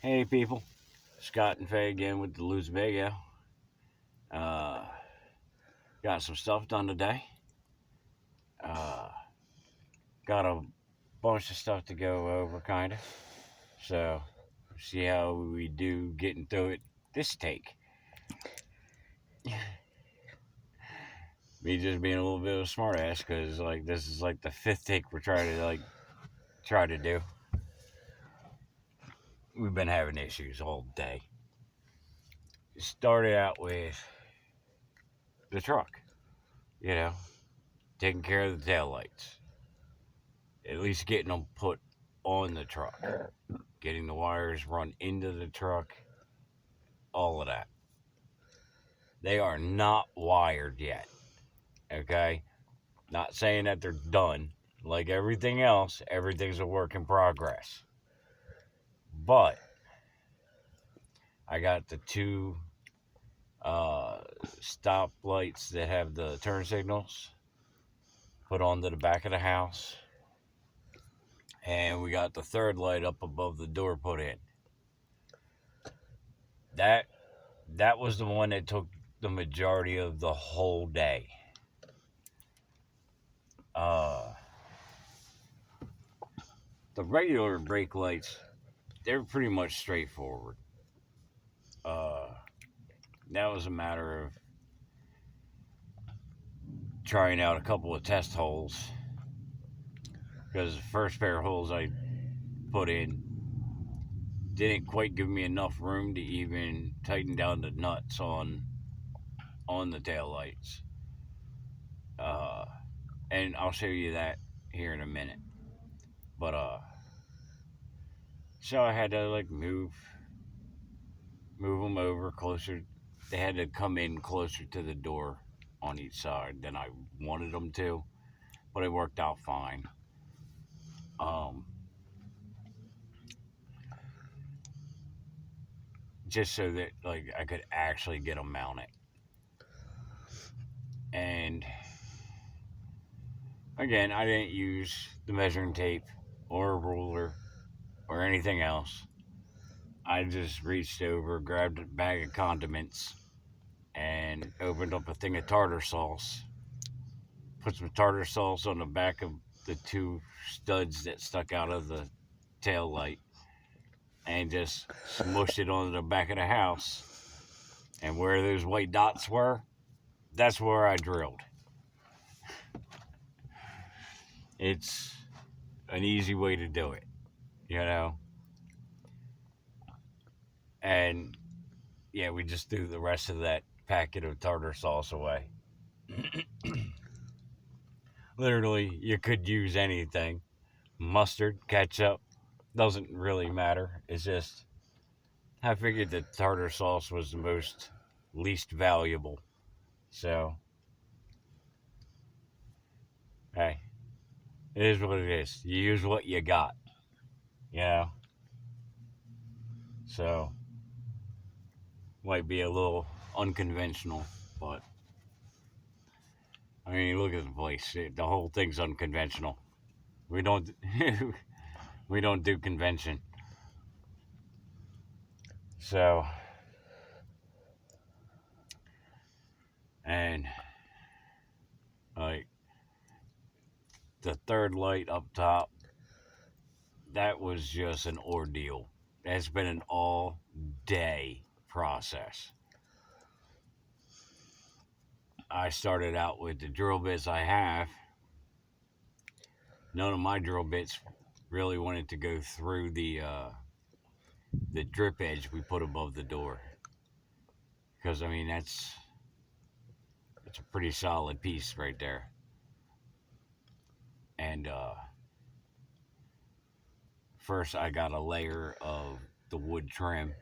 Hey people, Scott and Faye again with the Luz Vega. Uh, got some stuff done today. Uh, got a bunch of stuff to go over, kind of. So, see how we do getting through it this take. Me just being a little bit of a smartass because like this is like the fifth take we're trying to try to do. We've been having issues all day. It started out with the truck, you know, taking care of the tail lights. At least getting them put on the truck, getting the wires run into the truck, all of that. They are not wired yet, okay? Not saying that they're done. Like everything else, everything's a work in progress. But I got the two stop lights that have the turn signals put onto the back of the house. And we got the third light up above the door put in. That that was the one that took the majority of the whole day. Uh, the regular brake lights, they're pretty much straightforward. Uh, that was a matter of trying out a couple of test holes because the first pair of holes I put in didn't quite give me enough room to even tighten down the nuts on the tail lights. Uh, and I'll show you that here in a minute. But so I had to like move them over closer. They had to come in closer to the door on each side than I wanted them to, but it worked out fine. Um, just so that like I could actually get them mounted. And again, I didn't use the measuring tape or a ruler or anything else. I just reached over, grabbed a bag of condiments, and opened up a thing of tartar sauce. Put some tartar sauce on the back of the two studs that stuck out of the tail light and just smushed it onto the back of the house. And where those white dots were, that's where I drilled. It's an easy way to do it, you know? And yeah, we just threw the rest of that packet of tartar sauce away. Literally, you could use anything mustard, ketchup, doesn't really matter. It's just, I figured that tartar sauce was the most least valuable. So, hey, it is what it is. You use what you got, you know? So, might be a little unconventional, but I mean, look at the place. The whole thing's unconventional. We don't we don't do convention. So, and like the third light up top, that was just an ordeal. That's been an all day process. I started out with the drill bits I have. None of my drill bits really wanted to go through the drip edge we put above the door, because I mean that's a pretty solid piece right there. And first I got a layer of the wood trim.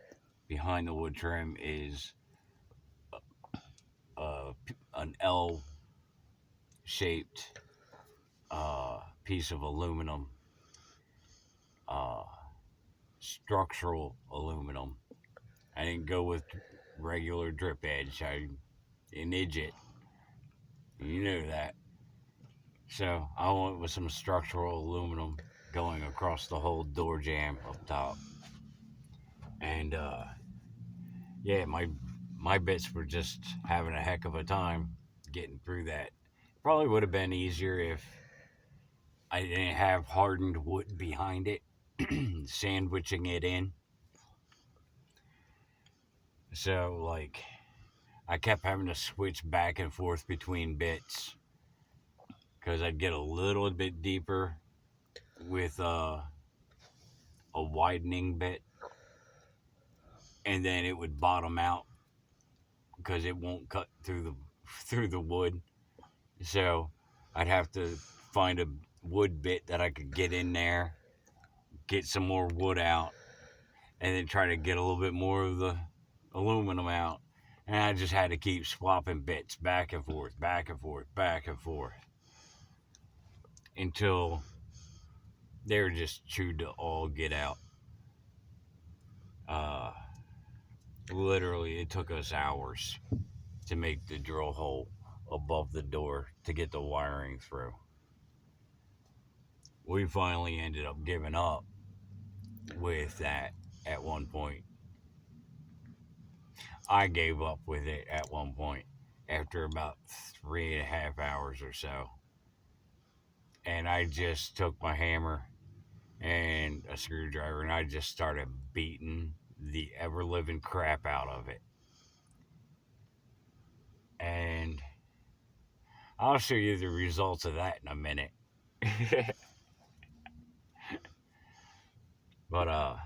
Behind the wood trim is uh, an L shaped piece of aluminum, uh, structural aluminum. I didn't go with regular drip edge. I an idiot. You know that. So I went with some structural aluminum going across the whole door jamb up top. And yeah, my bits were just having a heck of a time getting through that. Probably would have been easier if I didn't have hardened wood behind it, sandwiching it in. So like I kept having to switch back and forth between bits because I'd get a little bit deeper with a widening bit, and then it would bottom out because it won't cut through the wood. So I'd have to find a wood bit that I could get in there, get some more wood out, and then try to get a little bit more of the aluminum out. And I just had to keep swapping bits back and forth, back and forth, back and forth until they were just chewed to all get out. Uh, Literally, it took us hours to make the drill hole above the door to get the wiring through. We finally ended up giving up with that at one point. I gave up with it at one point after about 3.5 hours or so. And I just took my hammer and a screwdriver and I just started beating the ever living crap out of it. And I'll show you the results of that in a minute. But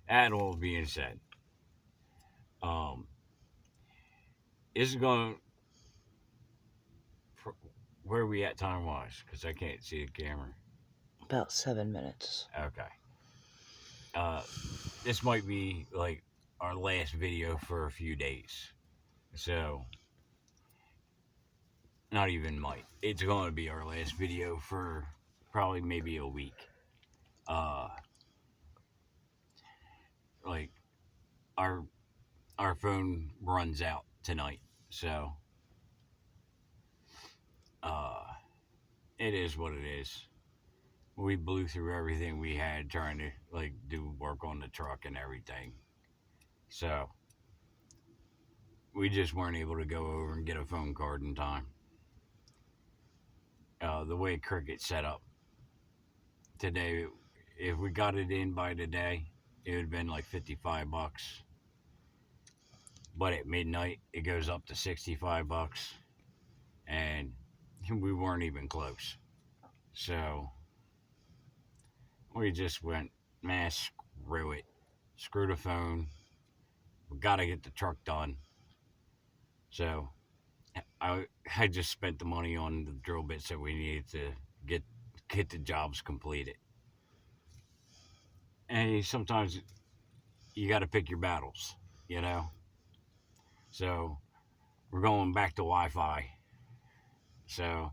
that all being said, um, is going where are we at time wise? Because I can't see the camera. About 7 minutes. Okay. This might be like our last video for a few days. So, not even might. It's going to be our last video for probably maybe a week. Uh, like our our phone runs out tonight, so uh, it is what it is. We blew through everything we had trying to like do work on the truck and everything. So we just weren't able to go over and get a phone card in time. The way Cricket's set up today, if we got it in by today, it would have been like $55. But at midnight, it goes up to $65, and we weren't even close. So we just went, man, screw it, screw the phone. We got to get the truck done. So I just spent the money on the drill bits that we needed to get the jobs completed. And sometimes you got to pick your battles, you know. So we're going back to Wi-Fi. So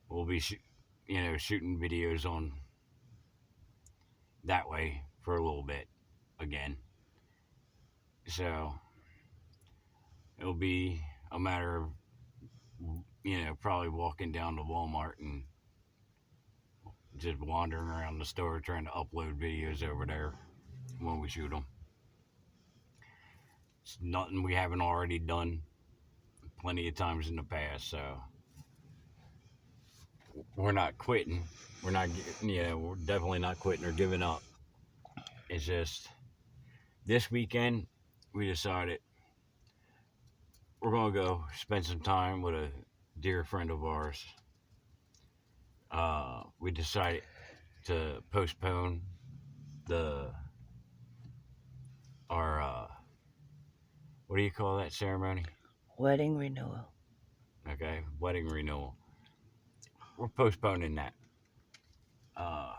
we'll be, shooting videos on that way for a little bit again. So it'll be a matter of, probably walking down to Walmart and just wandering around the store trying to upload videos over there when we shoot them. It's nothing we haven't already done plenty of times in the past, so we're not quitting. We're not, we're definitely not quitting or giving up. It's just this weekend we decided we're gonna go spend some time with a dear friend of ours. We decided to postpone the our what do you call that ceremony? Wedding renewal. Okay, wedding renewal. We're postponing that. Uh,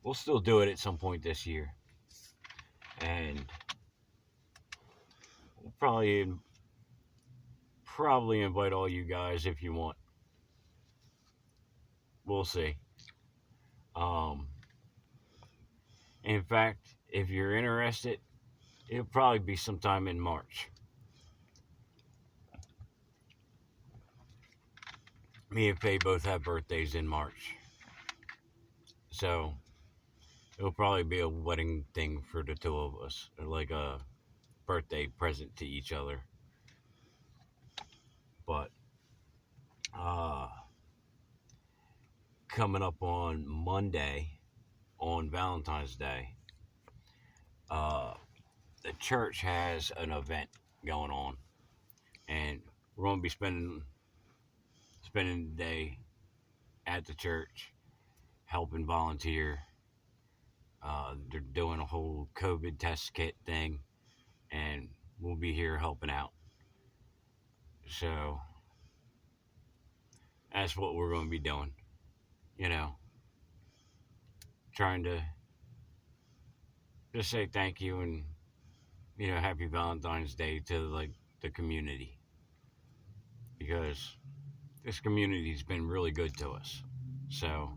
we'll still do it at some point this year, and we'll probably invite all you guys if you want. We'll see. Um, in fact, if you're interested, it'll probably be sometime in March. Me and Faye both have birthdays in March, so It'll probably be a wedding thing for the two of us, or like a birthday present to each other. But uh, coming up on Monday, on Valentine's Day, uh, the church has an event going on, and we're gonna be spending the day at the church, helping volunteer. They're doing a whole COVID test kit thing, and we'll be here helping out. So that's what we're going to be doing. You know, trying to just say thank you and happy Valentine's Day to like the community, because this community's been really good to us. So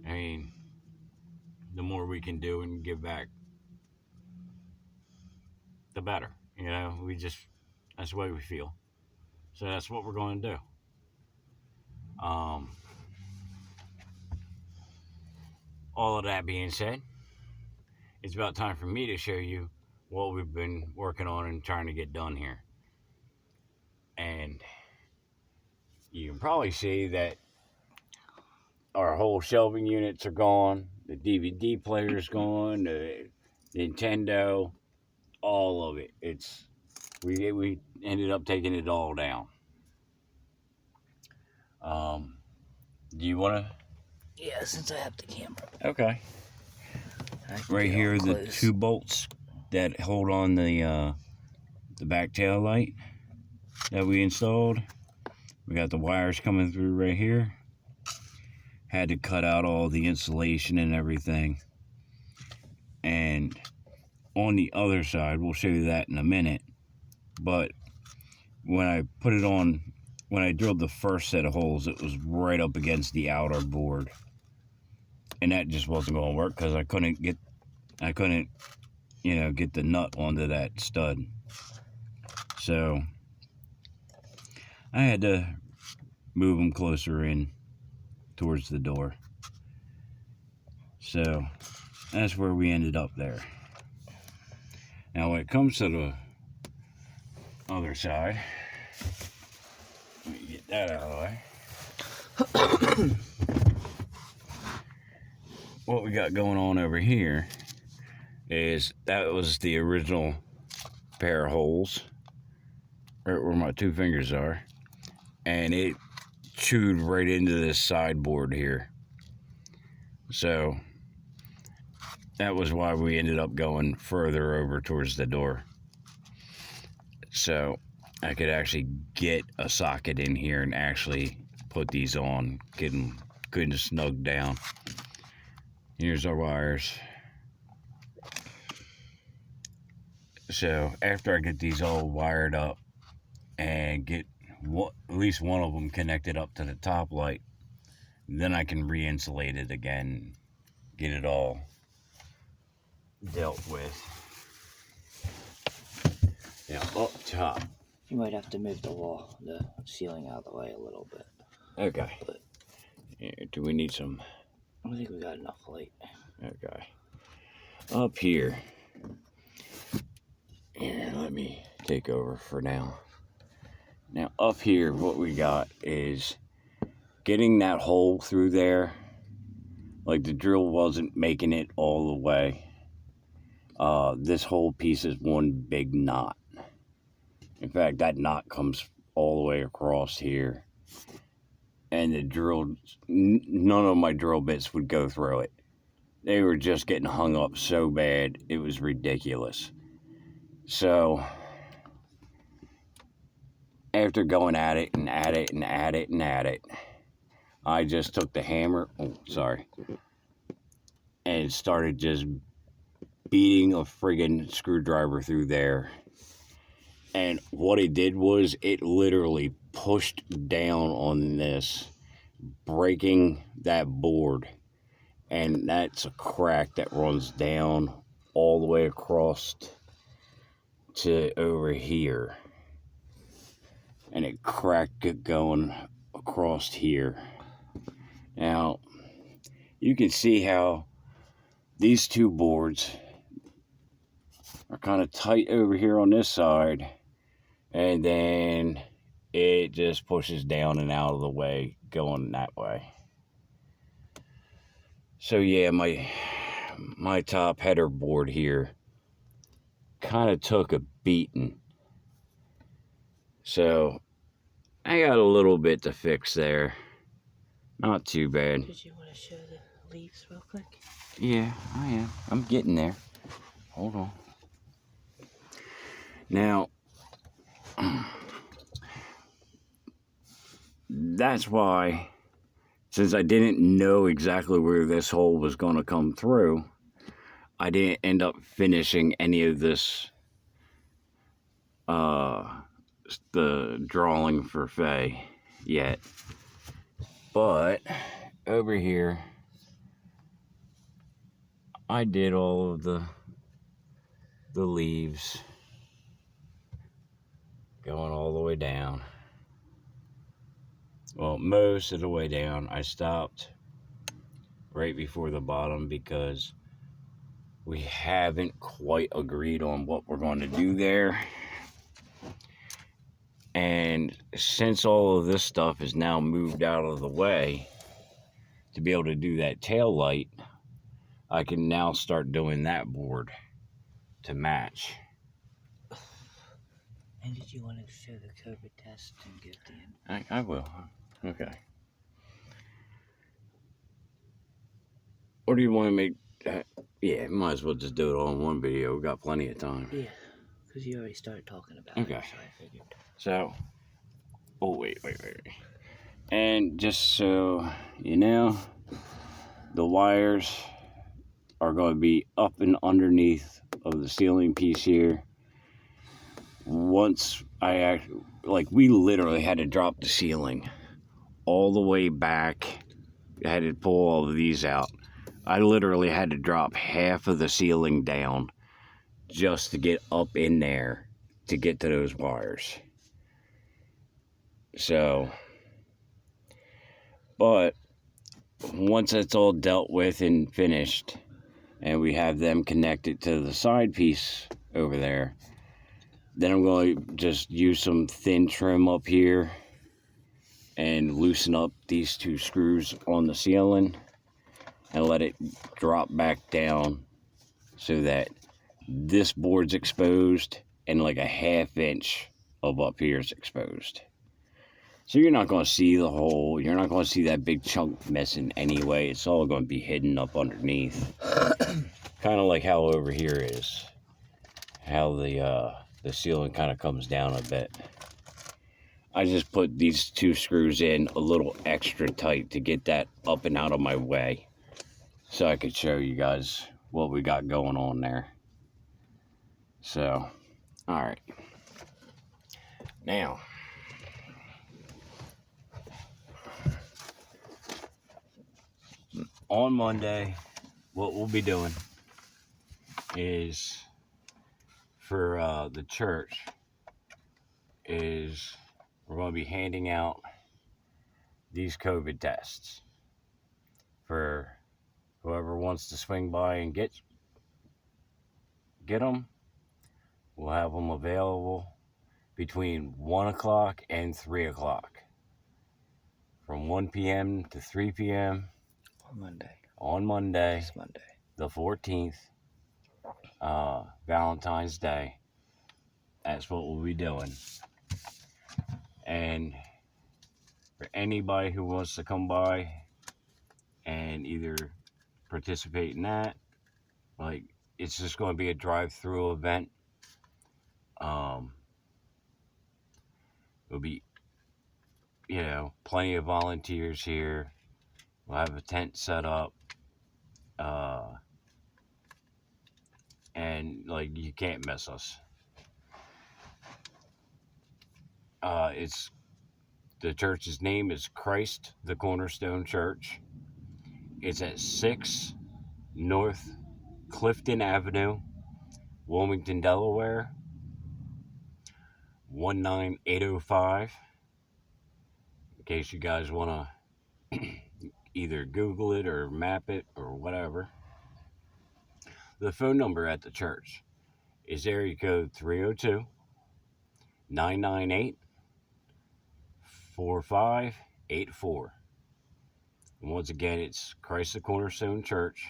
I mean, the more we can do and give back, the better. We just that's the way we feel. So that's what we're going to do. Um, all of that being said, it's about time for me to show you what we've been working on and trying to get done here. And you can probably see that our whole shelving units are gone, the DVD player's gone, the Nintendo, all of it. We ended up taking it all down. Do you want to? Yeah, since I have the camera. Okay. Right here are the two bolts that hold on the back tail light that we installed. We got the wires coming through right here. Had to cut out all the insulation and everything. And on the other side, we'll show you that in a minute. But when I put it on, when I drilled the first set of holes, it was right up against the outer board. And that just wasn't going to work because I couldn't get the nut onto that stud. So I had to move them closer in towards the door. So that's where we ended up there. Now when it comes to the other side, let me get that out of the way. What we got going on over here is that was the original pair of holes right where my two fingers are, and it chewed right into this sideboard here. So that was why we ended up going further over towards the door, so I could actually get a socket in here and actually put these on, get them good and snug down. Here's our wires. So after I get these all wired up and get at least one of them connected up to the top light, then I can re-insulate it again, get it all dealt with. Now up top, You might have to move the ceiling out of the way a little bit. okay. But Do we need some? I think we got enough light. Okay. Up here, and let me take over for now. Now up here, what we got is getting that hole through there. Like the drill wasn't making it all the way. This whole piece is one big knot. In fact, that knot comes all the way across here. And the drill, none of my drill bits would go through it. They were just getting hung up so bad, it was ridiculous. So, after going at it and at it and at it and at it, I just took the hammer, and started just beating a friggin' screwdriver through there. And what it did was it literally pushed down on this, breaking that board. And that's a crack that runs down all the way across to over here. And it cracked it going across here. Now, you can see how these two boards are kind of tight over here on this side, and then it just pushes down and out of the way going that way. So yeah, my top header board here kind of took a beating. So I got a little bit to fix there. Not too bad. Did you want to show the leaves real quick? Yeah, I am. I'm getting there. Hold on. Now, that's why, since I didn't know exactly where this hole was going to come through, I didn't end up finishing any of this, the drawing for Faye yet. But over here, I did all of the leaves going all the way down. Well, most of the way down. I stopped right before the bottom because we haven't quite agreed on what we're going to do there. And since all of this stuff is now moved out of the way to be able to do that tail light, I can now start doing that board to match. And did you want to show the COVID test and get the end? I will. Okay. Or do you want to make... yeah, might as well just do it all in one video. We got plenty of time. Yeah, because you already started talking about Okay. it, so I figured. So... oh, wait. And just so you know, the wires are going to be up and underneath of the ceiling piece here. Once we literally had to drop the ceiling all the way back. I had to pull all of these out. I literally had to drop half of the ceiling down just to get up in there to get to those wires. So, but once it's all dealt with and finished, and we have them connected to the side piece over there, then I'm going to just use some thin trim up here and loosen up these two screws on the ceiling and let it drop back down so that this board's exposed and like a ½ inch of up here is exposed. So you're not going to see the hole. You're not going to see that big chunk missing anyway. It's all going to be hidden up underneath. Kind of like how over here is. How the ceiling kind of comes down a bit. I just put these two screws in a little extra tight to get that up and out of my way. So I could show you guys what we got going on there. So, alright. Now, on Monday, what we'll be doing is, for the church, is we're going to be handing out these COVID tests for whoever wants to swing by and get them. We'll have them available between 1 o'clock and 3 o'clock. From 1 p.m. to 3 p.m. On Monday. This Monday. The 14th. Valentine's Day. That's what we'll be doing. And for anybody who wants to come by and either participate in that, like, it's just going to be a drive-through event. There'll be, plenty of volunteers here. We'll have a tent set up. And, like, you can't miss us. The church's name is Christ the Cornerstone Church. It's at 6 North Clifton Avenue, Wilmington, Delaware, 19805. In case you guys want to either Google it or map it or whatever. The phone number at the church is area code 302 998 4584. And once again, it's Christ the Cornerstone Church,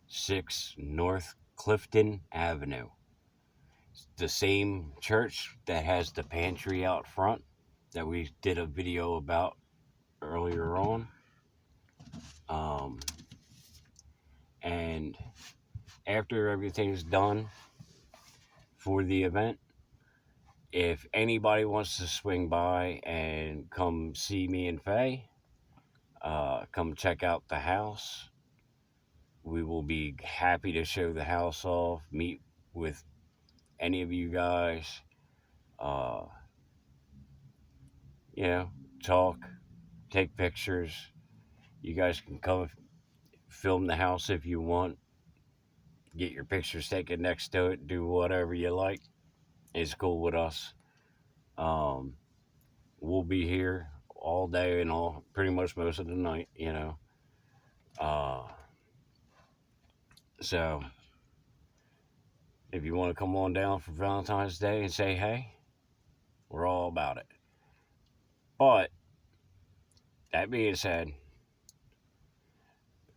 6 North Clifton Avenue. It's the same church that has the pantry out front that we did a video about earlier on. And after everything's done for the event, if anybody wants to swing by and come see me and Faye, come check out the house. We will be happy to show the house off, meet with any of you guys, uh, you know, talk, take pictures. You guys can come film the house if you want, get your pictures taken next to it, do whatever you like. It's cool with us. We'll be here all day and all pretty much most of the night, you know. So if you want to come on down for Valentine's Day and say hey, we're all about it. But that being said,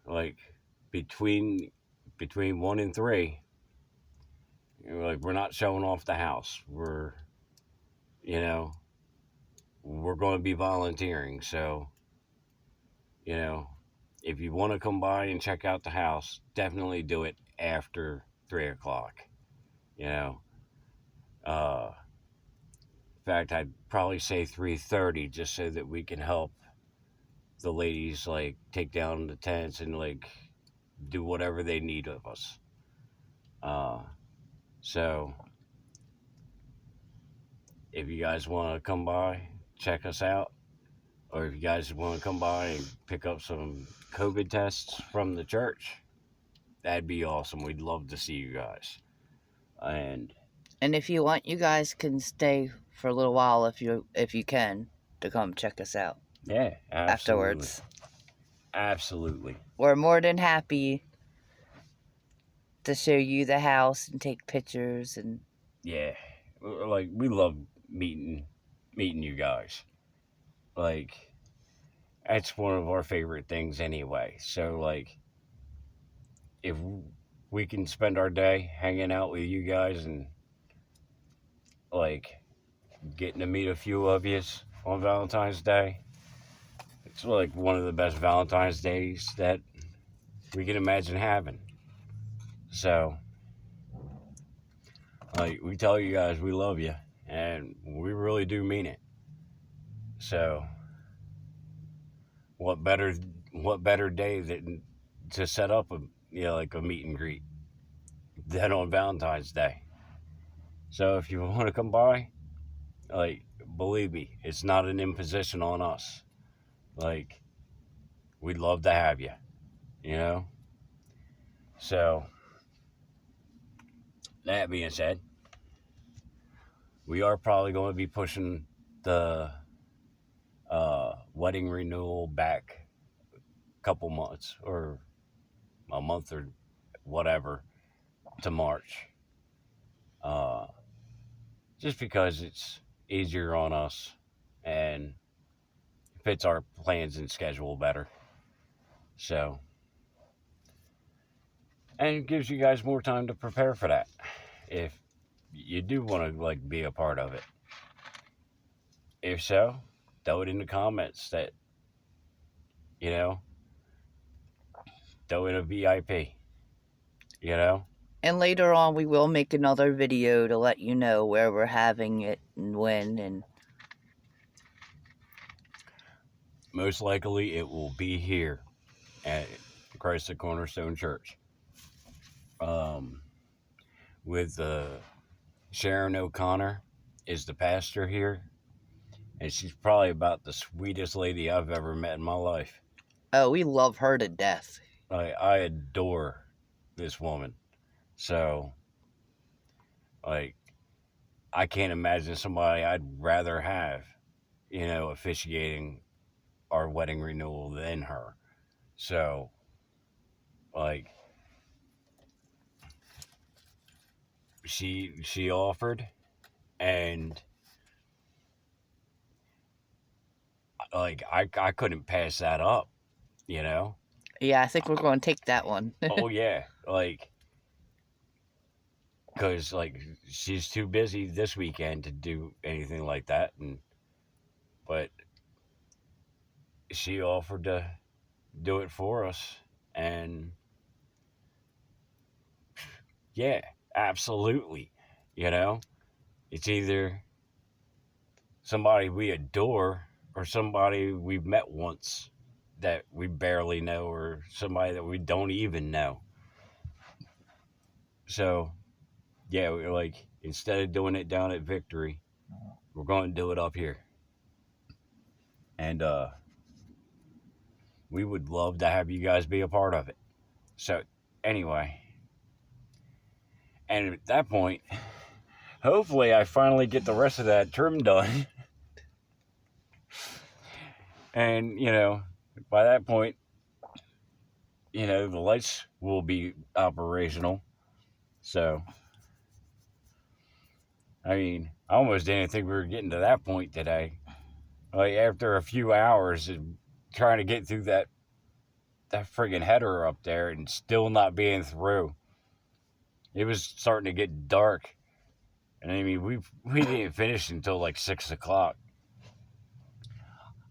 like between 1 and 3, like we're not showing off the house. We're going to be volunteering. So if you want to come by and check out the house, definitely do it after 3 o'clock. In fact, I'd probably say 3:30, just so that we can help the ladies like take down the tents and like do whatever they need of us. So if you guys want to come by, check us out, or if you guys want to come by and pick up some COVID tests from the church, that'd be awesome. We'd love to see you guys. And if you want, you guys can stay for a little while if you can, to come check us out. Yeah, absolutely. Afterwards. Absolutely. We're more than happy to show you the house and take pictures and yeah, like we love meeting you guys. Like that's one of our favorite things anyway. So like if we can spend our day hanging out with you guys and like getting to meet a few of you on Valentine's Day, it's like one of the best Valentine's days that we can imagine having. So like we tell you guys we love you, and we really do mean it. So what better day than to set up a like a meet and greet than on Valentine's Day. So if you want to come by, like believe me, it's not an imposition on us. Like we'd love to have you, you know. So that being said, we are probably going to be pushing the wedding renewal back a couple months or a month or whatever to March. Just because it's easier on us and fits our plans and schedule better. So, and it gives you guys more time to prepare for that if you do want to like be a part of it. If so, throw it in the comments that throw in a VIP. And later on, we will make another video to let you know where we're having it and when. And most likely, it will be here at Christ the Cornerstone Church. With Sharon O'Connor is the pastor here, and she's probably about the sweetest lady I've ever met in my life. Oh, we love her to death. I adore this woman. So, like, I can't imagine somebody I'd rather have, officiating our wedding renewal than her. So, like, she offered, and like I couldn't pass that up, you know. Yeah, I think we're going to take that one. Oh yeah, like, because like she's too busy this weekend to do anything like that, but she offered to do it for us, and yeah, absolutely, you know, it's either somebody we adore or somebody we've met once that we barely know, or somebody that we don't even know. So yeah, we're like, instead of doing it down at Victory, we're going to do it up here, and we would love to have you guys be a part of it. So anyway, and at that point, hopefully I finally get the rest of that trim done. And by that point, the lights will be operational. So I mean, I almost didn't think we were getting to that point today. Like, after a few hours of trying to get through that friggin' header up there and still not being through, it was starting to get dark. And I mean, we didn't finish until like 6 o'clock.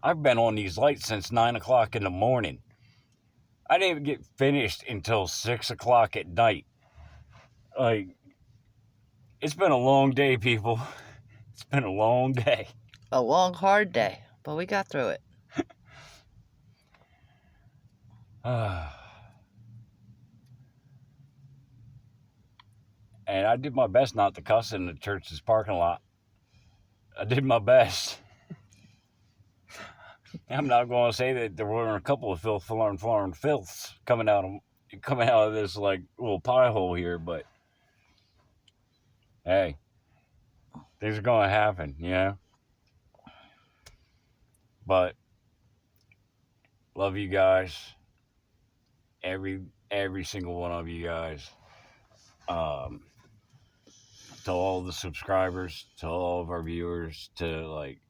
I've been on these lights since 9 o'clock in the morning. I didn't even get finished until 6 o'clock at night. Like, it's been a long day, people. It's been a long day. A long, hard day, but we got through it. And I did my best not to cuss in the church's parking lot. I did my best. I'm not going to say that there weren't a couple of foreign filths coming out of this like little pie hole here, but hey, things are going to happen, But love you guys, every single one of you guys. To all the subscribers, to all of our viewers, to like,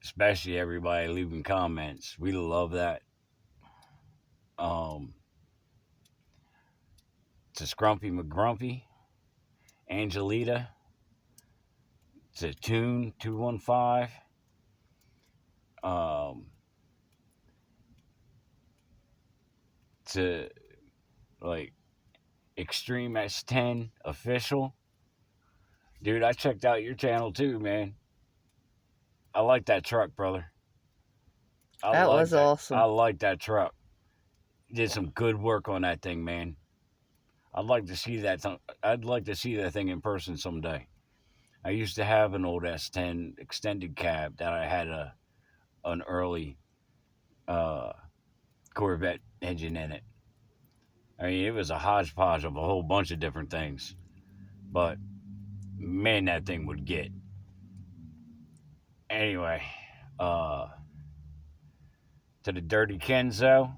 especially everybody leaving comments. We love that. To Scrumpy McGrumpy, Angelita, to Tune 215, to like Extreme S10 official. Dude, I checked out your channel too, man. I like that truck, brother. That was awesome. I like that truck. You did some good work on that thing, man. I'd like to see that thing in person someday. I used to have an old S10 extended cab that I had an early Corvette engine in it. I mean, it was a hodgepodge of a whole bunch of different things. But man, that thing would get. Anyway, to the Dirty Kenzo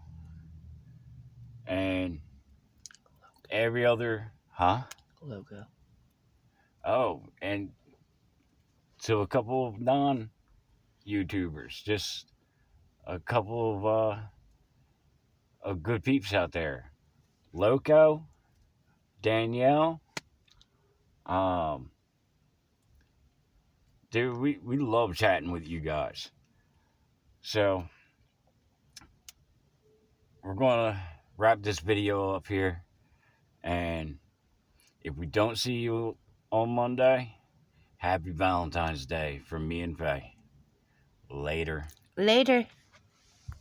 and every other logo. Oh, and to a couple of non-YouTubers, just a couple of good peeps out there. Loco, Danielle, dude, we love chatting with you guys. So we're gonna wrap this video up here, and if we don't see you on Monday, happy Valentine's Day from me and Faye. Later.